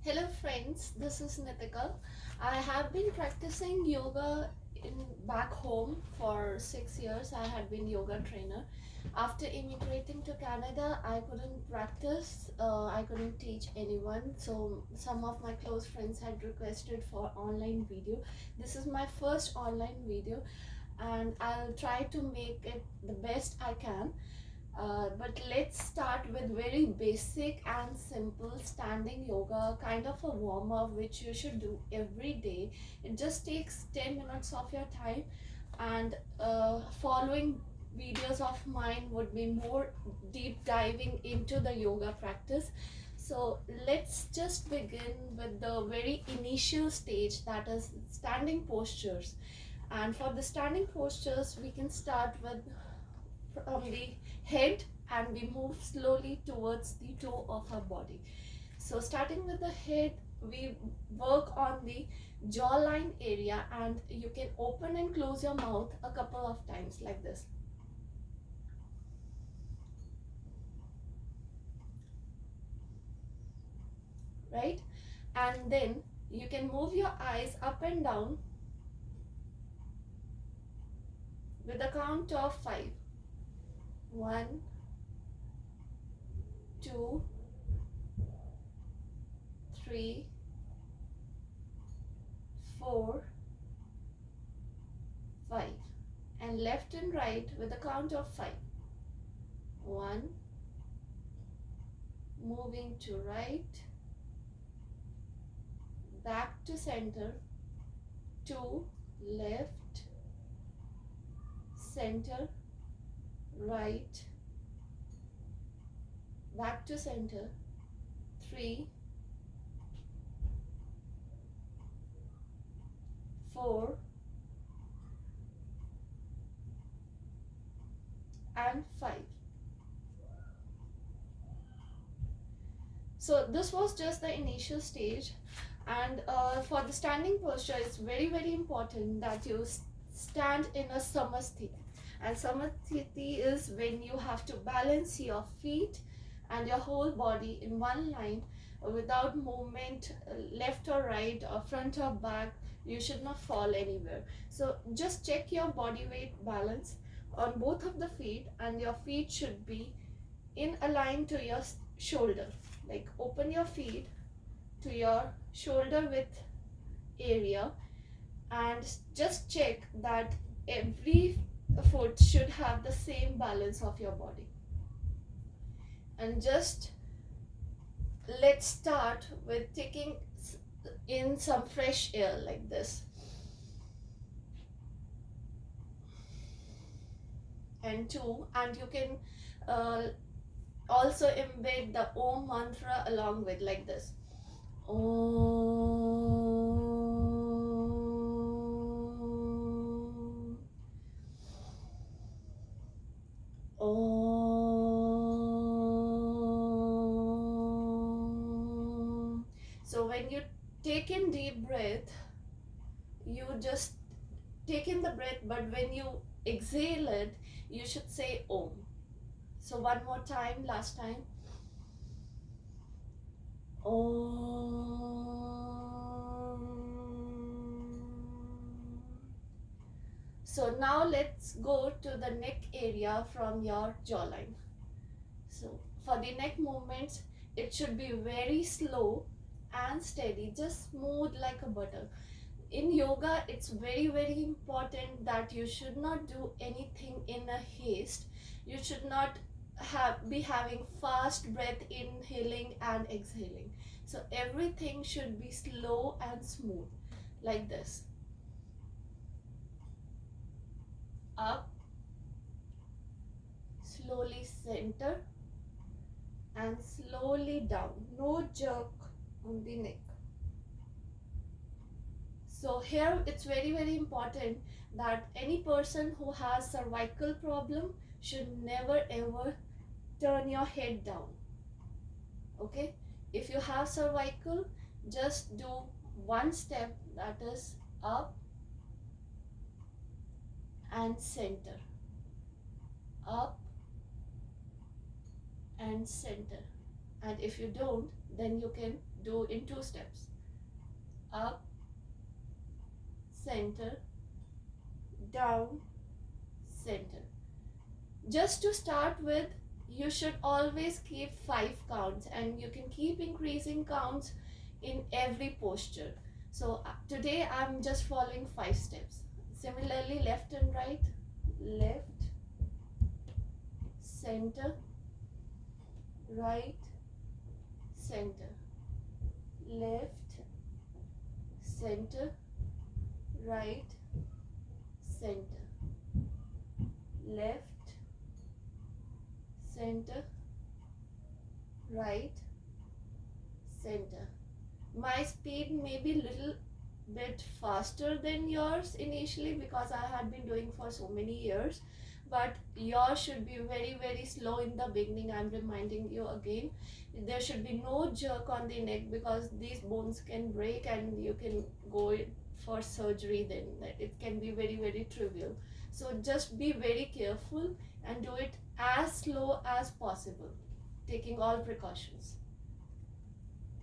Hello friends, this is Nitika. I have been practicing yoga in back home for 6 years. I had been yoga trainer. After immigrating to Canada, I couldn't practice. I couldn't teach anyone. So some of my close friends had requested for online video. This is my first online video, and I'll try to make it the best I can. But let's start with very basic and simple standing yoga, kind of a warm up, which you should do every day. It just takes 10 minutes of your time, and following videos of mine would be more deep diving into the yoga practice. So let's just begin with the very initial stage, that is standing postures. And for the standing postures, we can start with from the head and we move slowly towards the toe of our body. So starting with the head, we work on the jawline area, and you can open and close your mouth a couple of times like this. Right? And then you can move your eyes up and down with a count of 5. 1, 2, 3, 4, 5. And left and right with a count of 5. 1, moving to right, back to center, 2, left, center, right, back to center, 3, 4, and 5. So this was just the initial stage, and for the standing posture, it's very important that you stand in a samasthiti. And samasthiti is when you have to balance your feet and your whole body in one line without movement left or right or front or back. You should not fall anywhere. So just check your body weight balance on both of the feet, and your feet should be in a line to your shoulder. Like open your feet to your shoulder width area, and just check that every foot should have the same balance of your body. And just let's start with taking in some fresh air like this. And 2, and you can also embed the Om mantra along with like this. Om. Om. So when you take in deep breath, you just take in the breath, but when you exhale it, you should say Om. So one more time, last time. Om. So now let's go to the neck area from your jawline. So for the neck movements, it should be very slow and steady, just smooth like a butter. In yoga, it's very important that you should not do anything in a haste. You should not be having fast breath inhaling and exhaling. So everything should be slow and smooth like this. Up, slowly center, and slowly down. No jerk on the neck. So here it's very important that any person who has cervical problem should never ever turn your head down. Okay, if you have cervical, just do one step, that is up and center, up and center. And if you don't, then you can do in 2 steps: up, center, down, center. Just to start with, you should always keep 5 counts, and you can keep increasing counts in every posture. So today I'm just following 5 steps. Similarly, left and right: left, center, right, center, left, center, right, center, left, center, right, center. My speed may be little bit faster than yours initially because I had been doing for so many years, but yours should be very slow in the beginning. I'm reminding you again, there should be no jerk on the neck because these bones can break and you can go for surgery. Then it can be very trivial. So just be very careful and do it as slow as possible, taking all precautions.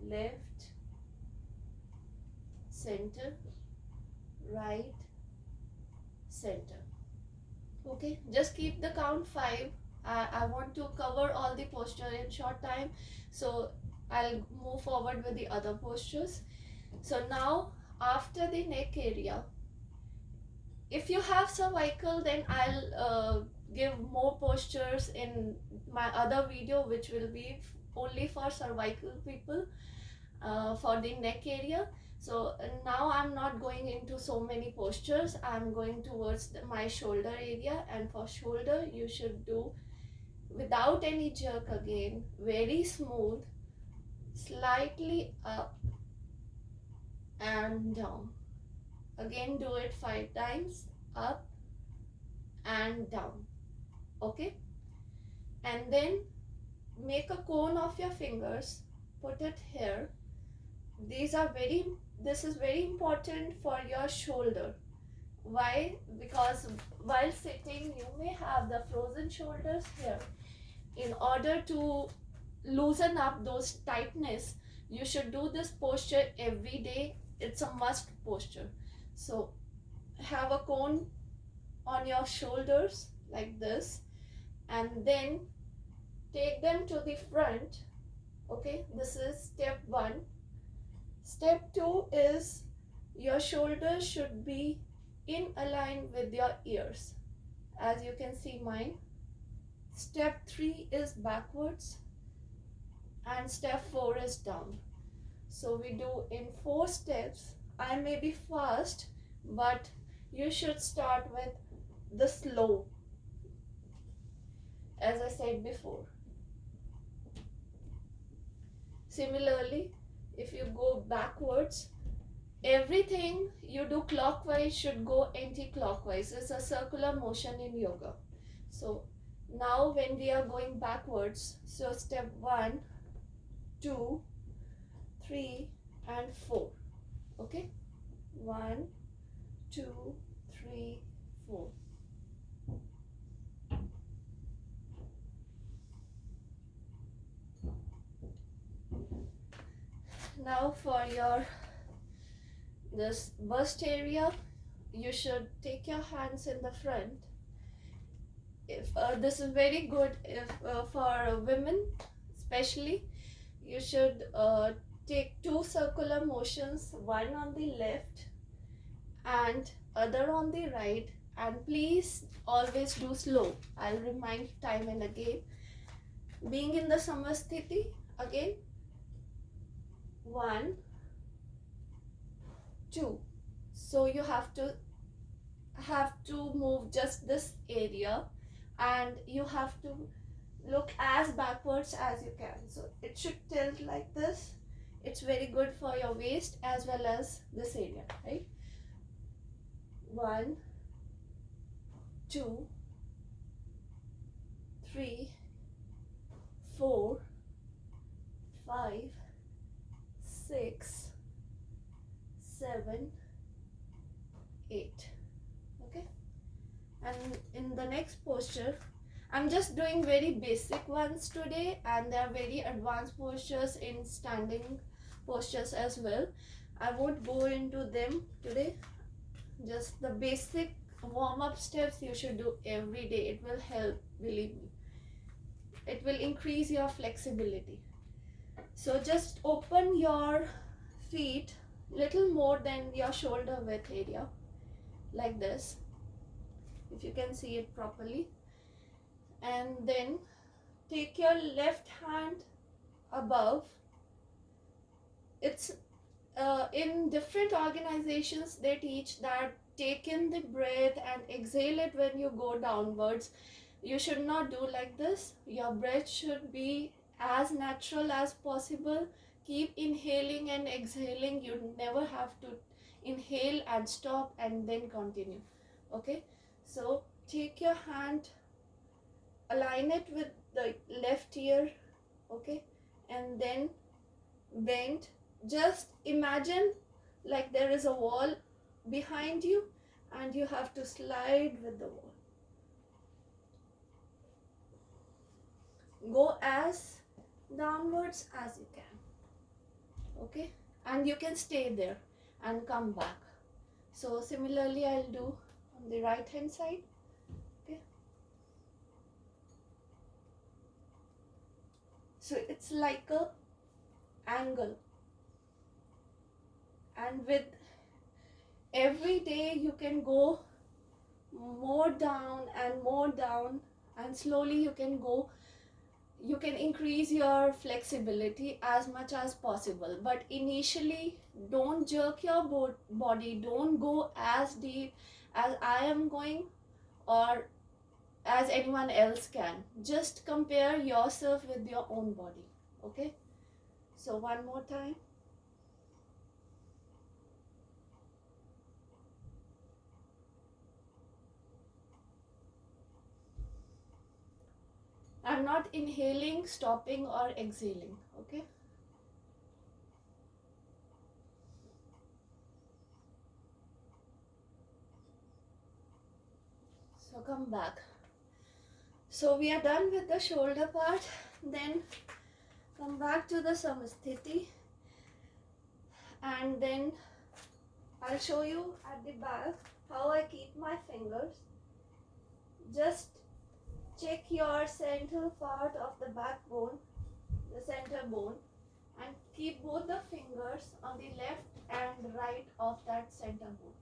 Left, center, right, center. Okay, just keep the count 5. I want to cover all the posture in short time, so I'll move forward with the other postures. So now, after the neck area, if you have cervical, then I'll give more postures in my other video, which will be only for cervical people, for the neck area. So now I'm not going into so many postures. I'm going towards my shoulder area, and for shoulder you should do without any jerk again, very smooth, slightly up and down. Again, do it 5 times, up and down. Okay, and then make a cone of your fingers, put it here. This is very important for your shoulder. Why? Because while sitting you may have the frozen shoulders here. In order to loosen up those tightness, you should do this posture every day. It's a must posture. So have a cone on your shoulders like this, and then take them to the front. Okay, this is step 1. Step 2 is your shoulders should be in align with your ears, as you can see mine. Step 3 is backwards, and step 4 is down. So we do in 4 steps. I may be fast, but you should start with the slow, as I said before. Similarly, if you go backwards, everything you do clockwise should go anti-clockwise. It's a circular motion in yoga. So now when we are going backwards, so step 1, 2, 3 and 4. Okay, 1, 2, 3, 4. Now for your this bust area, you should take your hands in the front. If this is very good if for women especially, you should take 2 circular motions, one on the left and other on the right, and please always do slow. I'll remind time and again. Being in the samasthiti, again 1, 2. So you have to move just this area, and you have to look as backwards as you can. So it should tilt like this. It's very good for your waist as well as this area, right? 1, 2, 3, 4, 5, 6, 7, 8. Okay, and in the next posture I'm just doing very basic ones today, and there are very advanced postures in standing postures as well. I won't go into them today. Just the basic warm-up steps you should do every day. It will help, believe me. It will increase your flexibility. So just open your feet little more than your shoulder width area, like this, if you can see it properly. And then take your left hand above. It's in different organizations they teach that take in the breath and exhale it when you go downwards. You should not do like this. Your breath should be as natural as possible. Keep inhaling and exhaling. You never have to inhale and stop and then continue. Okay, so take your hand, align it with the left ear, okay, and then bend. Just imagine like there is a wall behind you and you have to slide with the wall. Go as downwards as you can, okay, and you can stay there and come back. So similarly I'll do on the right hand side. Okay, so it's like a angle, and with every day you can go more down and more down, and slowly you can go, you can increase your flexibility as much as possible. But initially don't jerk your body, don't go as deep as I am going or as anyone else can. Just compare yourself with your own body. Okay, so one more time. I'm not inhaling, stopping, or exhaling. Okay, so come back. So we are done with the shoulder part. Then come back to the Samasthiti, and then I'll show you at the back how I keep my fingers. Just check your central part of the backbone, the center bone, and keep both the fingers on the left and right of that center bone,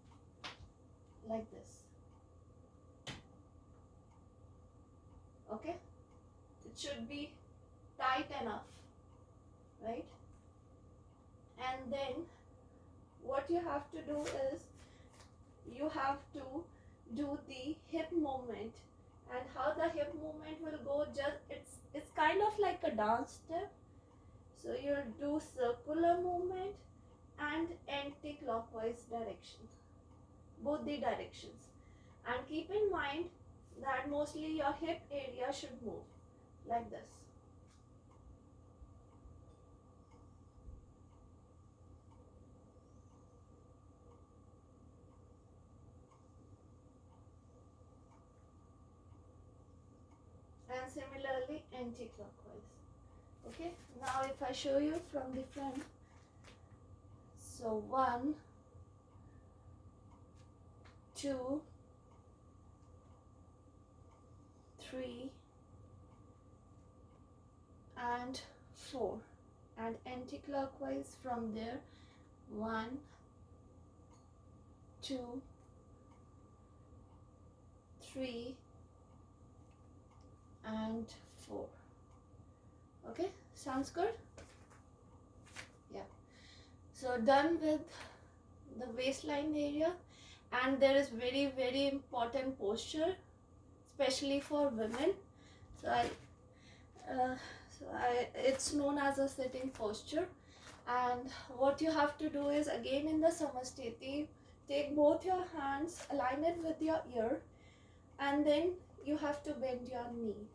like this. Okay, it should be tight enough, right? And then what you have to do is you have to do the hip movement, and how the hip movement will go, just it's kind of like a dance step. So you'll do circular movement and anti-clockwise direction, both the directions. And keep in mind that mostly your hip area should move like this. And similarly anti-clockwise. Okay, now if I show you from the front, so 1, 2, 3 and 4, and anti-clockwise from there, 1, 2, 3 and 4. Okay, sounds good? Yeah. So done with the waistline area, and there is very important posture, especially for women. So it's known as a sitting posture. And what you have to do is, again in the Samasthiti, take both your hands, align it with your ear, and then you have to bend your knee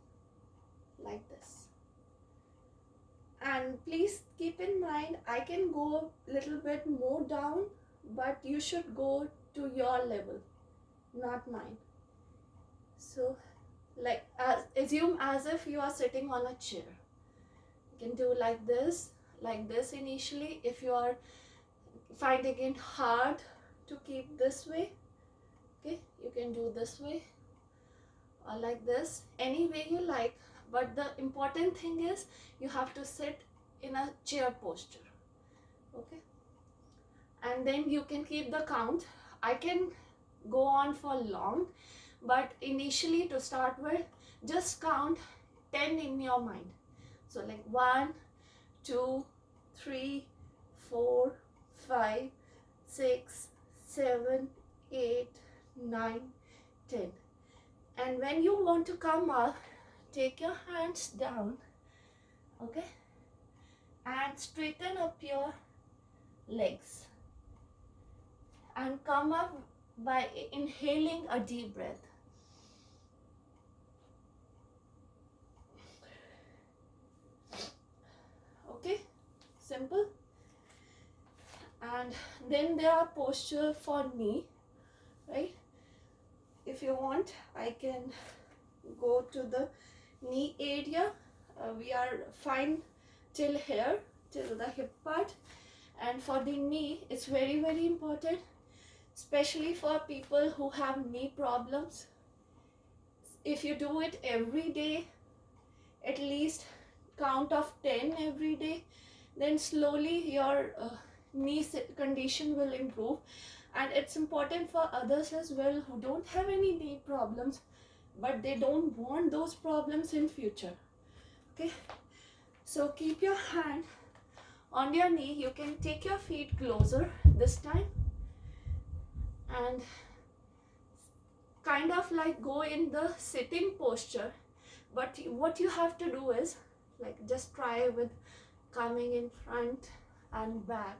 like this. And please keep in mind, I can go a little bit more down, but you should go to your level, not mine. So Like assume as if you are sitting on a chair. You can do like this initially. If you are finding it hard to keep this way, okay, you can do this way or like this, any way you like. But the important thing is you have to sit in a chair posture, okay? And then you can keep the count. I can go on for long, but initially to start with, just count 10 in your mind. So like 1, 2, 3, 4, 5, 6, 7, 8, 9, 10. And when you want to come up, take your hands down, okay, and straighten up your legs and come up by inhaling a deep breath. Okay, simple. And then there are posture for knee, right? If you want, I can go to the knee area. We are fine till here, till the hip part. And for the knee, it's very, very important, especially for people who have knee problems. If you do it every day, at least count of 10 every day, then slowly your knee condition will improve. And it's important for others as well who don't have any knee problems, but they don't want those problems in future, okay? So keep your hand on your knee. You can take your feet closer this time and kind of like go in the sitting posture. But what you have to do is like just try with coming in front and back.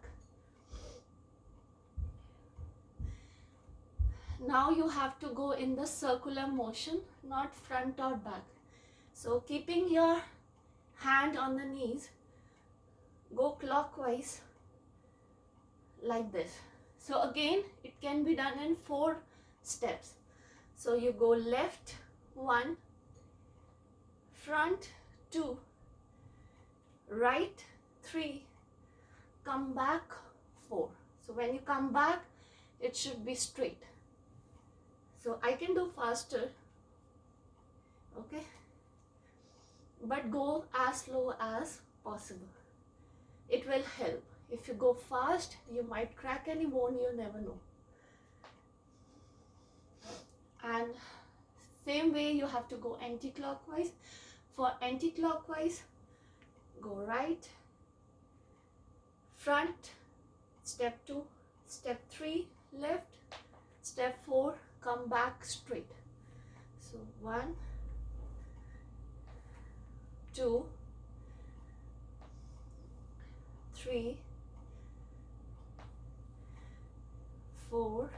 Now you have to go in the circular motion, not front or back. So keeping your hand on the knees, go clockwise like this. So again, it can be done in 4 steps. So you go left 1, front 2, right 3, come back 4. So when you come back, it should be straight. So I can do faster, okay? But go as slow as possible. It will help. If you go fast, you might crack any bone, you never know. And same way you have to go anti-clockwise. For anti-clockwise, go right, front, step 2, step 3, left, step 4, come back straight. So 1, 2, 3, 4.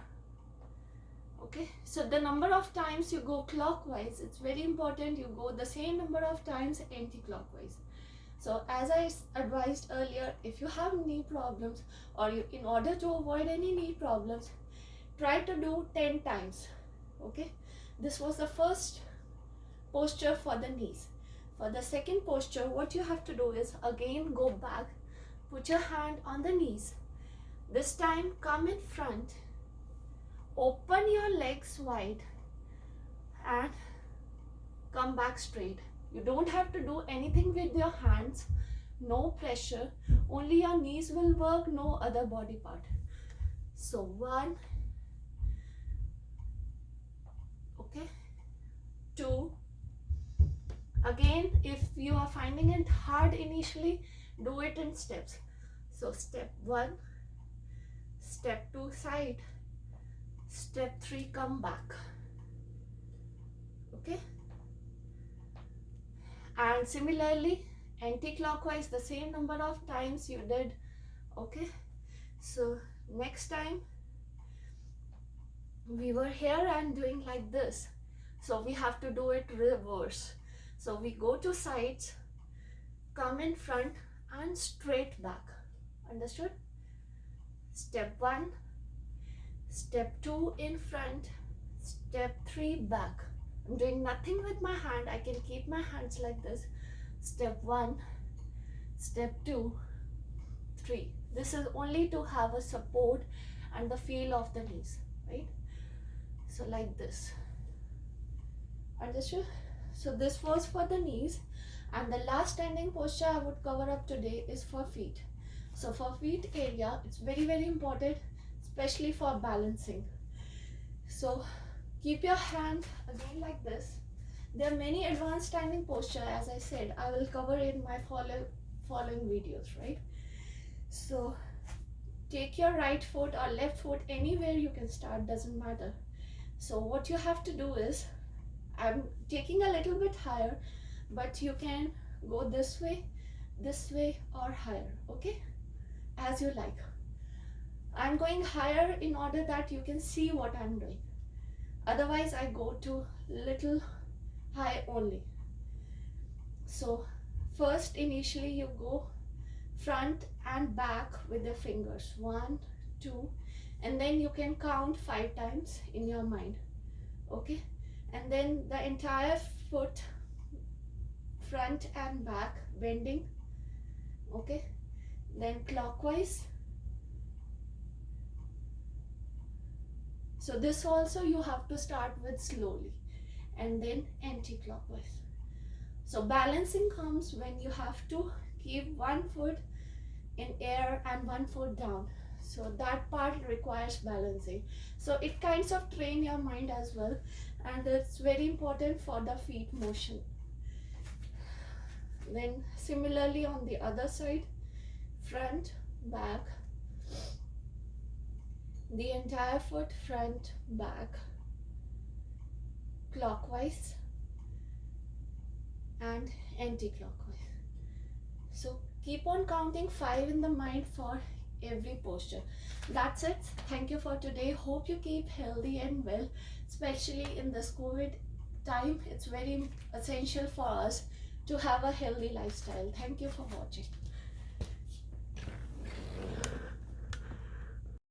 Okay, so the number of times you go clockwise, it's very important you go the same number of times anti-clockwise. So as I advised earlier, if you have knee problems or in order to avoid any knee problems, try to do 10 times, okay? This was the first posture for the knees. For the second posture, what you have to do is again go back, put your hand on the knees. This time come in front, open your legs wide and come back straight. You don't have to do anything with your hands, no pressure, only your knees will work, no other body part. So 1, okay, 2. Again, if you are finding it hard initially, do it in steps. So step 1, step 2 side, step 3 come back, okay? And similarly anti-clockwise, the same number of times you did, okay? So next time we were here and doing like this, so we have to do it reverse. So we go to sides, come in front and straight back. Understood? Step 1, step 2 in front, step 3 back. I'm doing nothing with my hand. I can keep my hands like this. Step 1, step 2, 3. This is only to have a support and the feel of the knees, right? So like this. Understood? So this was for the knees, and the last standing posture I would cover up today is for feet. So for feet area, it's very important, especially for balancing. So keep your hand again like this. There are many advanced standing posture, as I said, I will cover in my following videos, right? So take your right foot or left foot, anywhere you can start, doesn't matter. So what you have to do is, I'm taking a little bit higher, but you can go this way or higher, okay, as you like. I'm going higher in order that you can see what I'm doing. Otherwise I go to little high only. So first, initially you go front and back with the fingers, 1, 2, and then you can count 5 times in your mind, okay? And then the entire foot, front and back, bending, okay? Then clockwise. So this also you have to start with slowly, and then anti-clockwise. So balancing comes when you have to keep one foot in air and one foot down. So that part requires balancing. So it kinds of train your mind as well, and it's very important for the feet motion. Then similarly on the other side, front, back, the entire foot, front, back, clockwise and anti-clockwise. So keep on counting 5 in the mind for every posture. That's it. Thank you for today. Hope you keep healthy and well, especially in this COVID time. It's very essential for us to have a healthy lifestyle. Thank you for watching.